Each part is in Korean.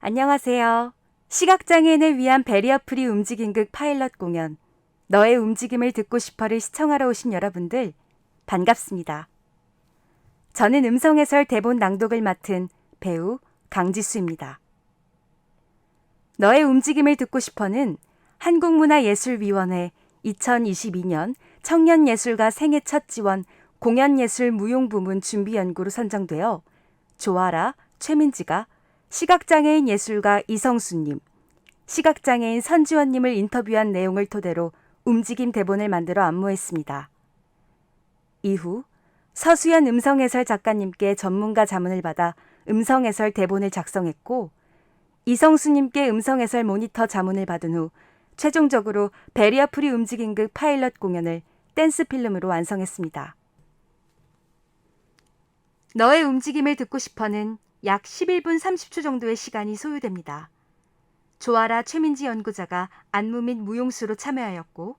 안녕하세요. 시각장애인을 위한 베리어 프리 움직임극 파일럿 공연 너의 움직임을 듣고 싶어를 시청하러 오신 여러분들 반갑습니다. 저는 음성 해설 대본 낭독을 맡은 배우 강지수입니다. 너의 움직임을 듣고 싶어는 한국문화예술위원회 2022년 청년예술가 생애 첫 지원 공연예술 무용부문 준비연구로 선정되어 조아라, 최민지가 시각장애인 예술가 이성수님, 시각장애인 선지원님을 인터뷰한 내용을 토대로 움직임 대본을 만들어 안무했습니다. 이후 서수연 음성해설 작가님께 전문가 자문을 받아 음성해설 대본을 작성했고 이성수님께 음성해설 모니터 자문을 받은 후 최종적으로 베리어 프리 움직임극 파일럿 공연을 댄스 필름으로 완성했습니다. 너의 움직임을 듣고 싶어는 약 11분 30초 정도의 시간이 소요됩니다. 조아라 최민지 연구자가 안무 및 무용수로 참여하였고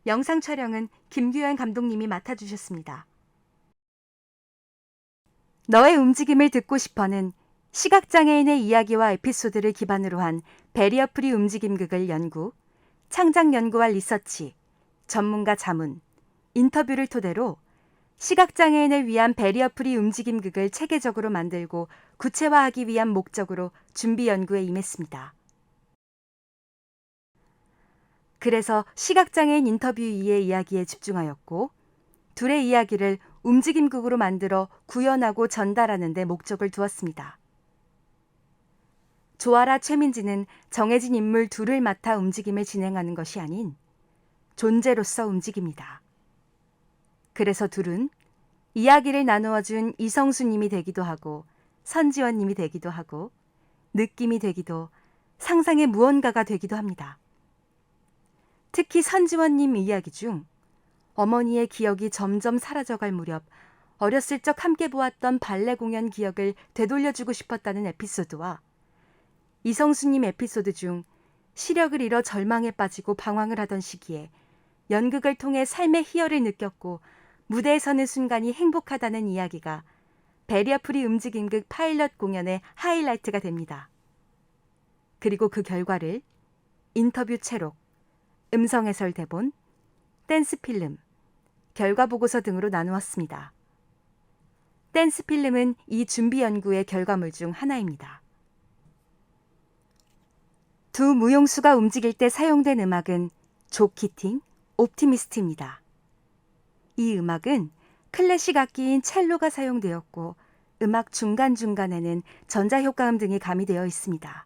영상 촬영은 김규현 감독님이 맡아주셨습니다. 너의 움직임을 듣고 싶어는 시각장애인의 이야기와 에피소드를 기반으로 한 베리어 프리 움직임극을 연구, 창작 연구와 리서치, 전문가 자문, 인터뷰를 토대로 시각장애인을 위한 베리어 프리 움직임극을 체계적으로 만들고 구체화하기 위한 목적으로 준비 연구에 임했습니다. 그래서 시각장애인 인터뷰이의 이야기에 집중하였고 둘의 이야기를 움직임극으로 만들어 구현하고 전달하는 데 목적을 두었습니다. 조아라 최민지는 정해진 인물 둘을 맡아 움직임을 진행하는 것이 아닌 존재로서 움직입니다. 그래서 둘은 이야기를 나누어준 이성수님이 되기도 하고 선지원님이 되기도 하고 느낌이 되기도 상상의 무언가가 되기도 합니다. 특히 선지원님 이야기 중 어머니의 기억이 점점 사라져갈 무렵 어렸을 적 함께 보았던 발레 공연 기억을 되돌려주고 싶었다는 에피소드와 이성수님 에피소드 중 시력을 잃어 절망에 빠지고 방황을 하던 시기에 연극을 통해 삶의 희열을 느꼈고 무대에 서는 순간이 행복하다는 이야기가 베리어 프리 움직임극 파일럿 공연의 하이라이트가 됩니다. 그리고 그 결과를 인터뷰 채록, 음성 해설 대본, 댄스 필름, 결과 보고서 등으로 나누었습니다. 댄스 필름은 이 준비 연구의 결과물 중 하나입니다. 두 무용수가 움직일 때 사용된 음악은 조 키팅, 옵티미스트입니다. 이 음악은 클래식 악기인 첼로가 사용되었고 음악 중간중간에는 전자효과음 등이 가미되어 있습니다.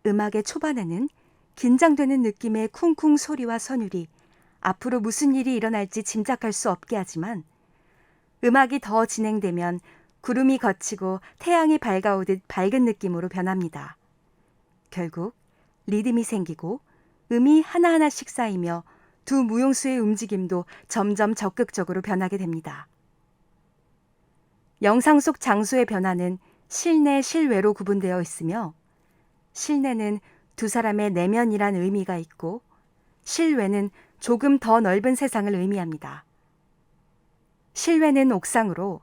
음악의 초반에는 긴장되는 느낌의 쿵쿵 소리와 선율이 앞으로 무슨 일이 일어날지 짐작할 수 없게 하지만 음악이 더 진행되면 구름이 걷히고 태양이 밝아오듯 밝은 느낌으로 변합니다. 결국 리듬이 생기고 음이 하나하나씩 쌓이며 두 무용수의 움직임도 점점 적극적으로 변하게 됩니다. 영상 속 장소의 변화는 실내, 실외로 구분되어 있으며 실내는 두 사람의 내면이란 의미가 있고 실외는 조금 더 넓은 세상을 의미합니다. 실외는 옥상으로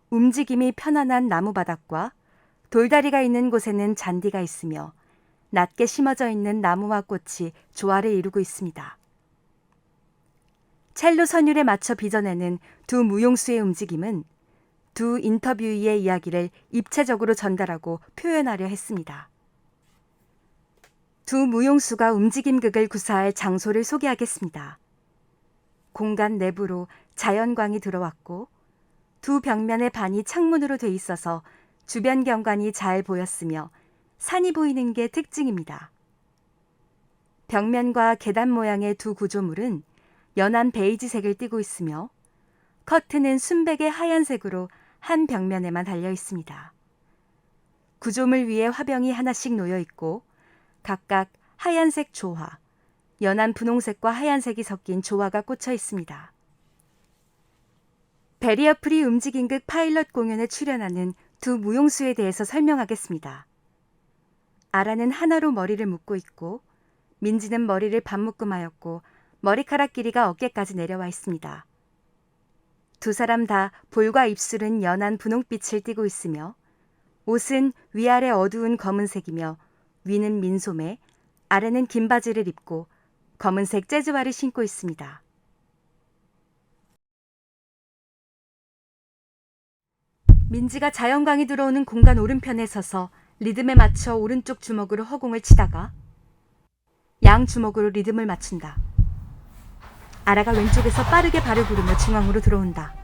움직임이 편안한 나무바닥과 돌다리가 있는 곳에는 잔디가 있으며 낮게 심어져 있는 나무와 꽃이 조화를 이루고 있습니다. 첼로 선율에 맞춰 빚어내는 두 무용수의 움직임은 두 인터뷰이의 이야기를 입체적으로 전달하고 표현하려 했습니다. 두 무용수가 움직임극을 구사할 장소를 소개하겠습니다. 공간 내부로 자연광이 들어왔고 두 벽면의 반이 창문으로 돼 있어서 주변 경관이 잘 보였으며 산이 보이는 게 특징입니다. 벽면과 계단 모양의 두 구조물은 연한 베이지색을 띠고 있으며 커튼은 순백의 하얀색으로 한 벽면에만 달려 있습니다. 구조물 위에 화병이 하나씩 놓여 있고 각각 하얀색 조화, 연한 분홍색과 하얀색이 섞인 조화가 꽂혀 있습니다. 베리어 프리 움직임극 파일럿 공연에 출연하는 두 무용수에 대해서 설명하겠습니다. 아라는 하나로 머리를 묶고 있고 민지는 머리를 반묶음하였고 머리카락 길이가 어깨까지 내려와 있습니다. 두 사람 다 볼과 입술은 연한 분홍빛을 띠고 있으며 옷은 위아래 어두운 검은색이며 위는 민소매, 아래는 긴 바지를 입고 검은색 재즈화를 신고 있습니다. 민지가 자연광이 들어오는 공간 오른편에 서서 리듬에 맞춰 오른쪽 주먹으로 허공을 치다가 양 주먹으로 리듬을 맞춘다. 아라가 왼쪽에서 빠르게 발을 구르며 중앙으로 들어온다.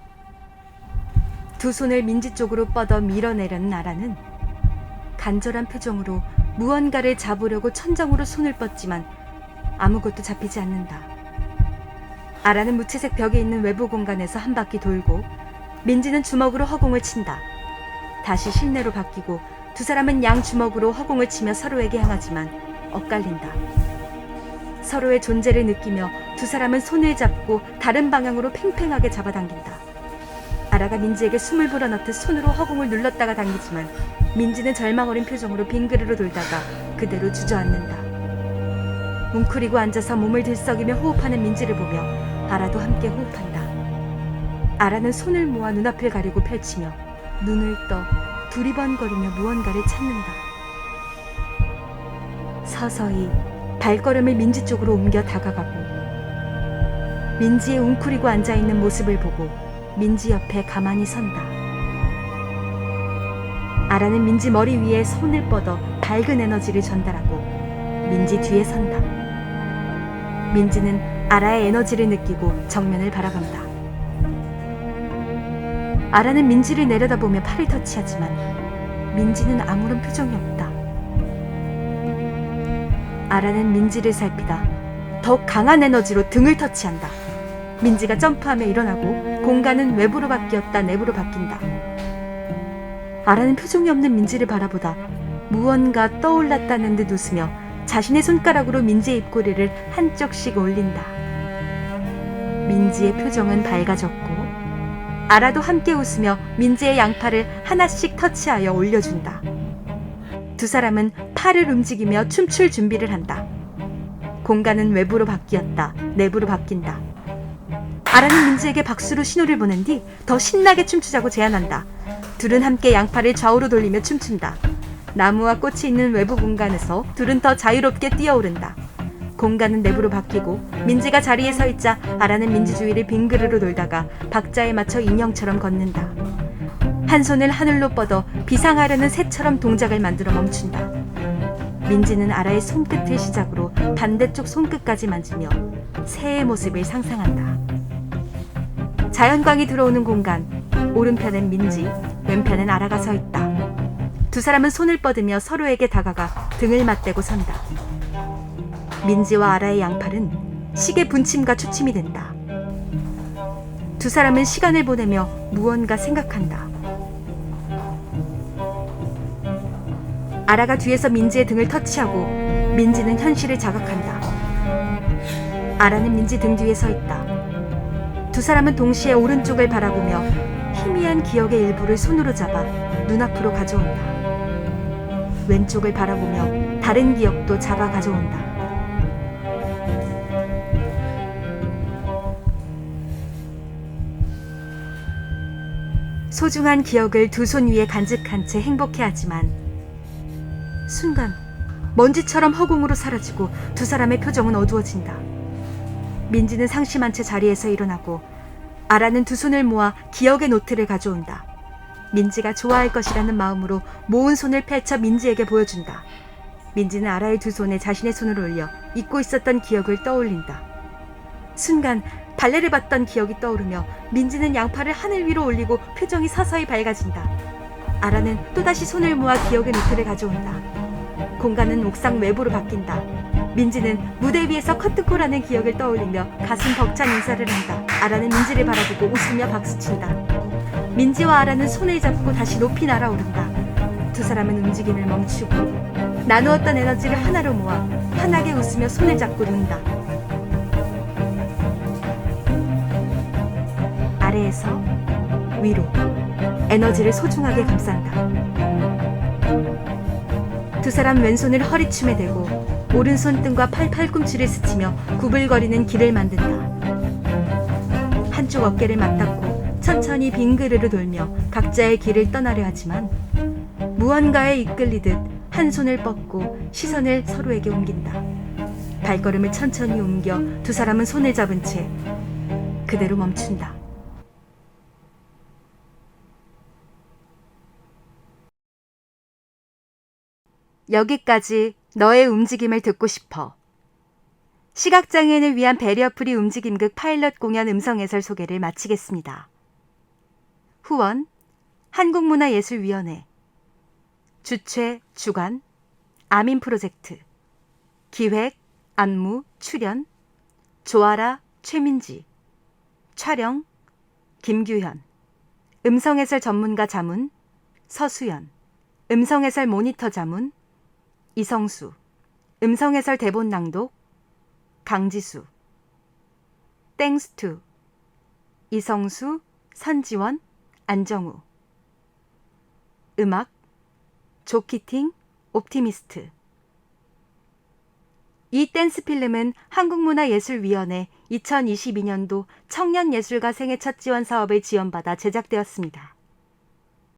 두 손을 민지 쪽으로 뻗어 밀어내려는 아라는 간절한 표정으로 무언가를 잡으려고 천장으로 손을 뻗지만 아무것도 잡히지 않는다. 아라는 무채색 벽에 있는 외부 공간에서 한 바퀴 돌고 민지는 주먹으로 허공을 친다. 다시 실내로 바뀌고 두 사람은 양 주먹으로 허공을 치며 서로에게 향하지만 엇갈린다. 서로의 존재를 느끼며 두 사람은 손을 잡고 다른 방향으로 팽팽하게 잡아당긴다. 아라가 민지에게 숨을 불어넣듯 손으로 허공을 눌렀다가 당기지만 민지는 절망 어린 표정으로 빙그르르 돌다가 그대로 주저앉는다. 웅크리고 앉아서 몸을 들썩이며 호흡하는 민지를 보며 아라도 함께 호흡한다. 아라는 손을 모아 눈앞을 가리고 펼치며 눈을 떠 두리번거리며 무언가를 찾는다. 서서히 발걸음을 민지 쪽으로 옮겨 다가가고 민지의 웅크리고 앉아있는 모습을 보고 민지 옆에 가만히 선다. 아라는 민지 머리 위에 손을 뻗어 밝은 에너지를 전달하고 민지 뒤에 선다. 민지는 아라의 에너지를 느끼고 정면을 바라본다. 아라는 민지를 내려다보며 팔을 터치하지만 민지는 아무런 표정이 없다. 아라는 민지를 살피다 더욱 강한 에너지로 등을 터치한다. 민지가 점프하며 일어나고 공간은 외부로 바뀌었다 내부로 바뀐다. 아라는 표정이 없는 민지를 바라보다 무언가 떠올랐다는 듯 웃으며 자신의 손가락으로 민지의 입꼬리를 한쪽씩 올린다. 민지의 표정은 밝아졌고 아라도 함께 웃으며 민지의 양팔을 하나씩 터치하여 올려준다. 두 사람은 팔을 움직이며 춤출 준비를 한다. 공간은 외부로 바뀌었다. 내부로 바뀐다. 아라는 민지에게 박수로 신호를 보낸 뒤 더 신나게 춤추자고 제안한다. 둘은 함께 양팔을 좌우로 돌리며 춤춘다. 나무와 꽃이 있는 외부 공간에서 둘은 더 자유롭게 뛰어오른다. 공간은 내부로 바뀌고 민지가 자리에 서 있자 아라는 민지 주위를 빙그르르 돌다가 박자에 맞춰 인형처럼 걷는다. 한 손을 하늘로 뻗어 비상하려는 새처럼 동작을 만들어 멈춘다. 민지는 아라의 손끝을 시작으로 반대쪽 손끝까지 만지며 새의 모습을 상상한다. 자연광이 들어오는 공간, 오른편엔 민지, 왼편엔 아라가 서 있다. 두 사람은 손을 뻗으며 서로에게 다가가 등을 맞대고 선다. 민지와 아라의 양팔은 시계 분침과 초침이 된다. 두 사람은 시간을 보내며 무언가 생각한다. 아라가 뒤에서 민지의 등을 터치하고 민지는 현실을 자각한다. 아라는 민지 등 뒤에 서 있다. 두 사람은 동시에 오른쪽을 바라보며 희미한 기억의 일부를 손으로 잡아 눈앞으로 가져온다. 왼쪽을 바라보며 다른 기억도 잡아 가져온다. 소중한 기억을 두 손 위에 간직한 채 행복해하지만 순간 먼지처럼 허공으로 사라지고 두 사람의 표정은 어두워진다. 민지는 상심한 채 자리에서 일어나고 아라는 두 손을 모아 기억의 노트를 가져온다. 민지가 좋아할 것이라는 마음으로 모은 손을 펼쳐 민지에게 보여준다. 민지는 아라의 두 손에 자신의 손을 올려 잊고 있었던 기억을 떠올린다. 순간 발레를 봤던 기억이 떠오르며 민지는 양팔을 하늘 위로 올리고 표정이 서서히 밝아진다. 아라는 또다시 손을 모아 기억의 노트를 가져온다. 공간은 옥상 외부로 바뀐다. 민지는 무대 위에서 커튼콜하는 기억을 떠올리며 가슴 벅찬 인사를 한다. 아라는 민지를 바라보고 웃으며 박수친다. 민지와 아라는 손을 잡고 다시 높이 날아오른다. 두 사람은 움직임을 멈추고 나누었던 에너지를 하나로 모아 환하게 웃으며 손을 잡고 논다. 아래에서 위로 에너지를 소중하게 감싼다. 두 사람 왼손을 허리춤에 대고 오른손 등과 팔꿈치를 스치며 구불거리는 길을 만든다. 한쪽 어깨를 맞닿고 천천히 빙그르르 돌며 각자의 길을 떠나려 하지만 무언가에 이끌리듯 한 손을 뻗고 시선을 서로에게 옮긴다. 발걸음을 천천히 옮겨 두 사람은 손을 잡은 채 그대로 멈춘다. 여기까지 너의 움직임을 듣고 싶어. 시각장애인을 위한 배리어프리 움직임극 파일럿 공연 음성해설 소개를 마치겠습니다. 후원 한국문화예술위원회, 주최 주관 아민프로젝트, 기획 안무 출연 조아라 최민지, 촬영 김규현, 음성해설 전문가 자문 서수연, 음성해설 모니터 자문 이성수, 음성해설 대본 낭독 강지수. 땡스 투 이성수, 선지원, 안정우. 음악 조키팅, 옵티미스트. 이 댄스 필름은 한국문화예술위원회 2022년도 청년예술가 생애 첫 지원 사업을 지원받아 제작되었습니다.